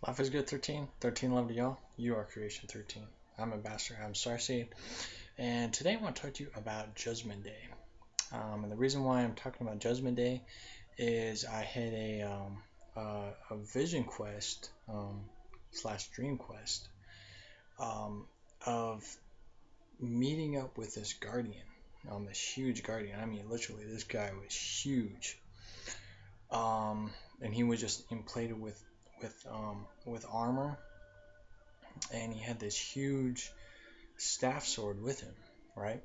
Life is good, 13. 13 love to y'all. You are creation 13. I'm Ambassador, I'm Stareseed. And today I want to talk to you about Judgment Day. And the reason why I'm talking about Judgment Day is I had a vision quest slash dream quest of meeting up with this guardian, this huge guardian. I mean, literally, this guy was huge. And he was just emplated with armor, and he had this huge staff sword with him, right?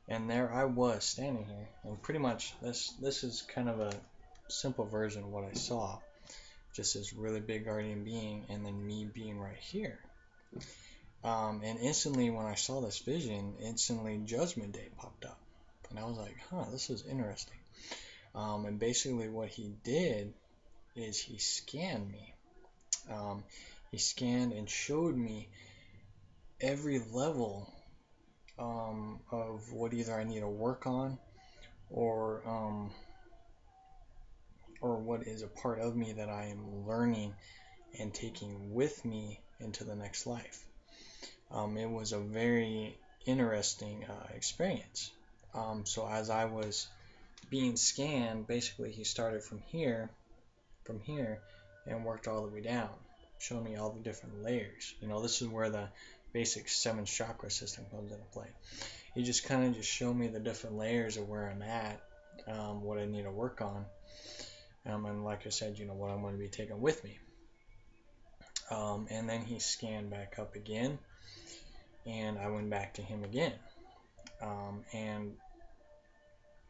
And there I was standing here, and pretty much this is kind of a simple version of what I saw. Just this really big guardian being, and then me being right here. And instantly, when I saw this vision, instantly Judgment Day popped up, and I was like, "Huh, this is interesting." And basically, what he did is he scanned me. He scanned and showed me every level of what either I need to work on or what is a part of me that I am learning and taking with me into the next life. It was a very interesting experience. So as I was being scanned, basically he started from here, and worked all the way down, showing me all the different layers. This is where the basic 7 chakra system comes into play. He just kind of just showed me the different layers of where I'm at, what I need to work on, and like I said, what I'm going to be taking with me. And then he scanned back up again, and I went back to him again. And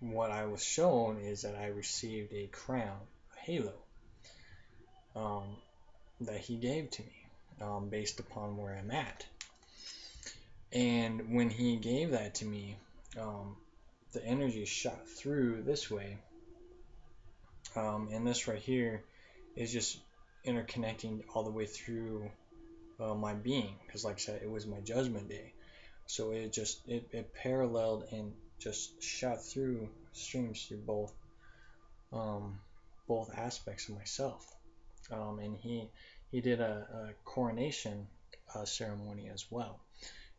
what I was shown is that I received a crown, a halo, that he gave to me, based upon where I'm at. And when he gave that to me, the energy shot through this way, and this right here is just interconnecting all the way through my being, because like I said, it was my Judgment Day, so it paralleled and just shot through, streams through both aspects of myself. And he did a coronation ceremony as well,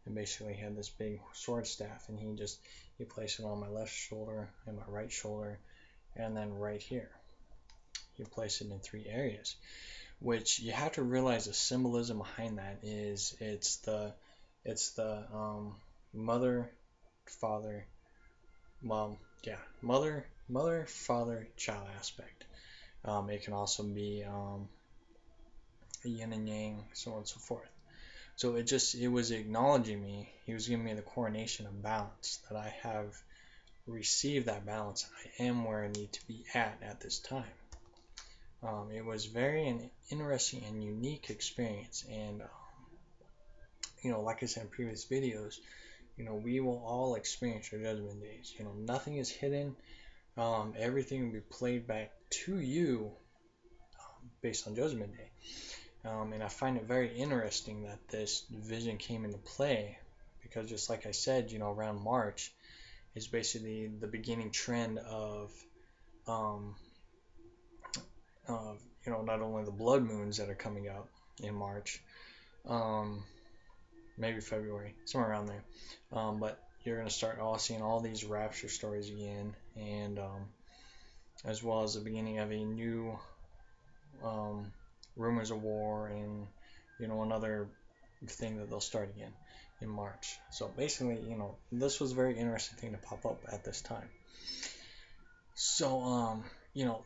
and basically had this big sword staff, and he placed it on my left shoulder and my right shoulder, and then right here he placed it in 3 areas, which you have to realize the symbolism behind that is it's the mother, father, mother, father, child aspect. It can also be a yin and yang, so on and so forth. So it was acknowledging me. He was giving me the coronation of balance, that I have received that balance. I am where I need to be at this time. It was very an interesting and unique experience, and like I said in previous videos, we will all experience our Judgment Days. Nothing is hidden. Everything will be played back to you based on Judgment Day. And I find it very interesting that this vision came into play, because just like I said, around March is basically the beginning trend of not only the blood moons that are coming up in March, maybe February, somewhere around there, but you're going to start seeing all these rapture stories again, and as well as the beginning of a new rumors of war, and another thing that they'll start again in March. So basically, this was a very interesting thing to pop up at this time. So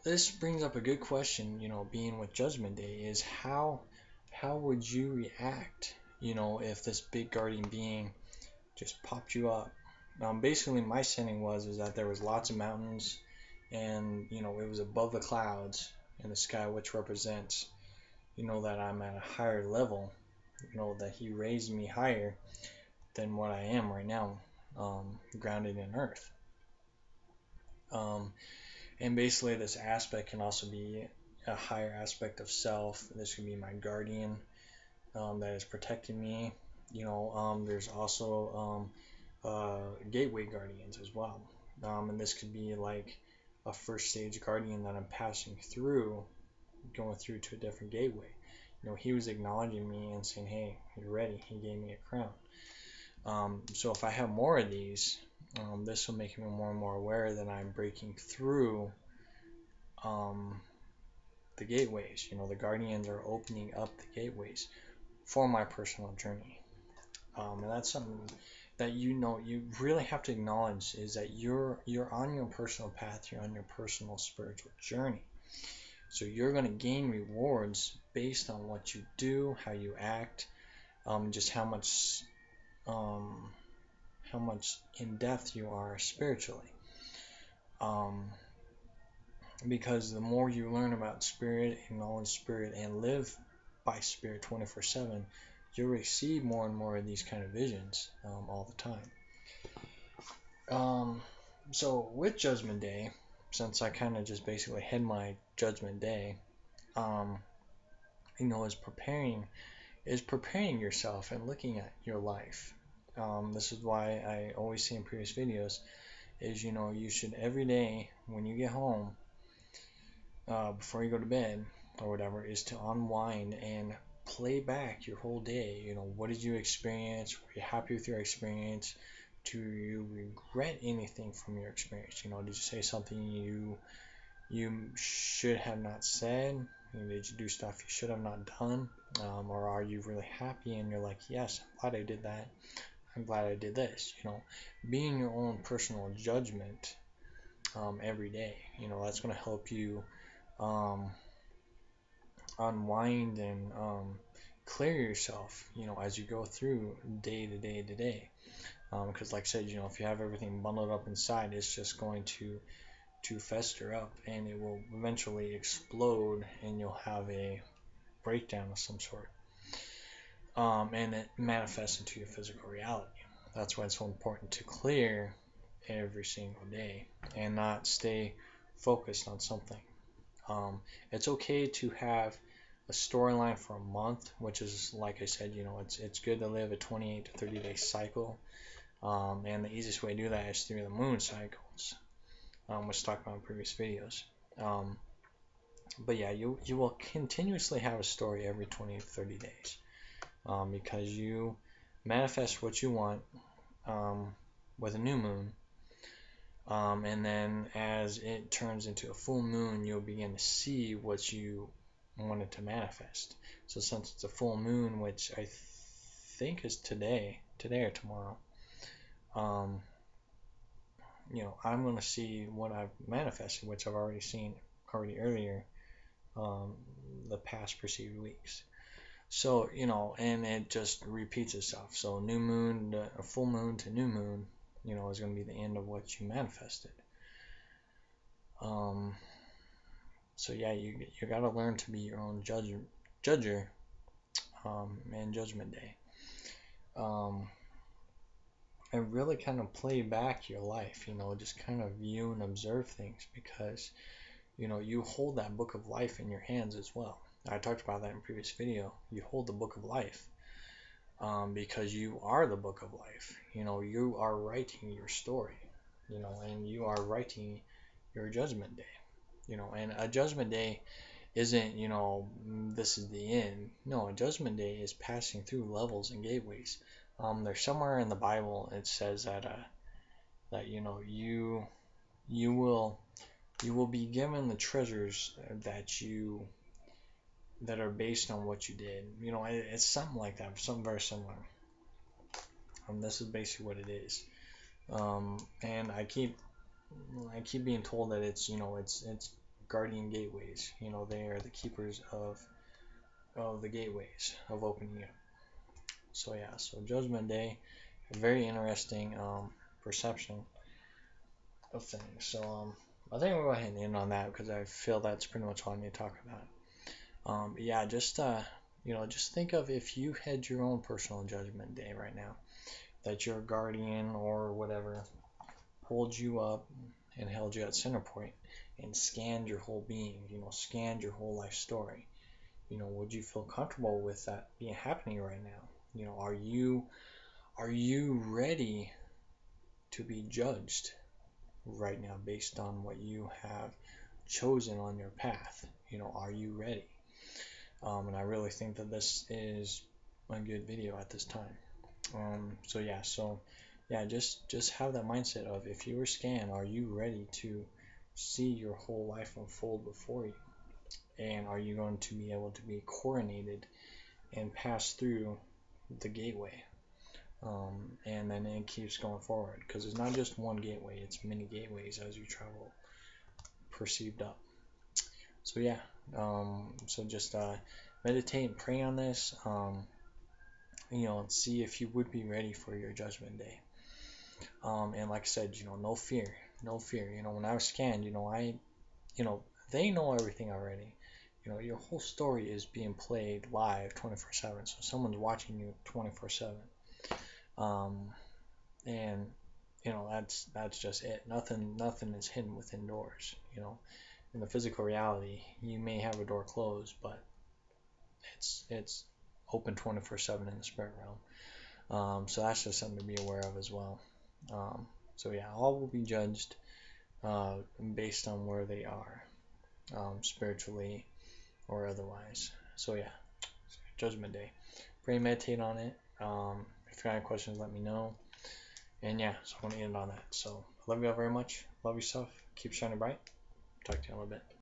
this brings up a good question. Being with Judgment Day, is how would you react if this big guardian being just popped you up? Basically my setting is that there was lots of mountains, and it was above the clouds in the sky, which represents that I'm at a higher level, that he raised me higher than what I am right now, grounded in earth. And basically this aspect can also be a higher aspect of self. This could be my guardian that is protecting me. There's also gateway guardians as well, and this could be like a first stage guardian that I'm passing through, going through to a different gateway. he was acknowledging me and saying, hey, you're ready. He gave me a crown. So if I have more of these, this will make me more and more aware that I'm breaking through the gateways. The guardians are opening up the gateways for my personal journey. And that's something that you really have to acknowledge, is that you're on your personal path, you're on your personal spiritual journey. So you're going to gain rewards based on what you do, how you act, just how much in depth you are spiritually. Because the more you learn about spirit, acknowledge spirit, and live by spirit 24/7, you'll receive more and more of these kind of visions all the time. So with Judgment Day, since I kind of just basically had my Judgment Day, is preparing yourself and looking at your life. This is why I always say in previous videos is, you should every day when you get home, before you go to bed or whatever, is to unwind and play back your whole day. What did you experience? Were you happy with your experience? Do you regret anything from your experience? Did you say something you should have not said? Did you do stuff you should have not done? Or are you really happy and you're like, yes, I'm glad I did that. I'm glad I did this. Being your own personal judgment every day. That's going to help you unwind and clear yourself, as you go through day to day to day. Because like I said, if you have everything bundled up inside, it's just going to fester up, and it will eventually explode, and you'll have a breakdown of some sort. And it manifests into your physical reality. That's why it's so important to clear every single day and not stay focused on something. It's okay to have a storyline for a month, which is, like I said, it's good to live a 28 to 30 day cycle. And the easiest way to do that is through the moon cycles, which I talked about in previous videos. But yeah, you will continuously have a story every 20 to 30 days, because you manifest what you want with a new moon. And then as it turns into a full moon, you'll begin to see what you wanted to manifest. So since it's a full moon, which I think is today or tomorrow, I'm going to see what I've manifested, which I've already seen earlier, the past preceding weeks. So, and it just repeats itself. So new moon, a full moon to new moon, is going to be the end of what you manifested. So yeah, you got to learn to be your own judger, and Judgment Day. And really kind of play back your life, just kind of view and observe things, because, you hold that book of life in your hands as well. I talked about that in a previous video. You hold the book of life, because you are the book of life. You are writing your story, and you are writing your Judgment Day. And a Judgment Day isn't, this is the end. No, a Judgment Day is passing through levels and gateways. There's somewhere in the Bible it says that you will be given the treasures that are based on what you did. It's something like that, something very similar. This is basically what it is. And I keep being told that it's guardian gateways. They are the keepers of the gateways of opening up. So yeah, so Judgment Day, a very interesting perception of things. So I think we'll go ahead and end on that, because I feel that's pretty much all I need to talk about. Yeah, just just think of if you had your own personal Judgment Day right now, that your guardian or whatever pulled you up and held you at center point and scanned your whole being, scanned your whole life story. Would you feel comfortable with that being happening right now? Are you ready to be judged right now based on what you have chosen on your path? Are you ready? And I really think that this is a good video at this time. So yeah, just have that mindset of, if you were scanned, are you ready to see your whole life unfold before you? And are you going to be able to be coordinated and pass through the gateway? And then it keeps going forward, because it's not just one gateway, it's many gateways as you travel perceived up. So yeah, so just meditate and pray on this. See if you would be ready for your judgment day. And like I said, no fear, no fear. When I was scanned, they know everything already. Your whole story is being played live 24/7, so someone's watching you 24/7. Um, and that's just it. Nothing is hidden within doors. In the physical reality, you may have a door closed, but it's open 24/7 in the spirit realm. So that's just something to be aware of as well. So yeah, all will be judged based on where they are, spiritually or otherwise. So yeah, Judgment Day. Pray, meditate on it. If you got any questions, let me know. And yeah, so I want to end on that. So I love you all very much. Love yourself. Keep shining bright. Talk to you in a little bit.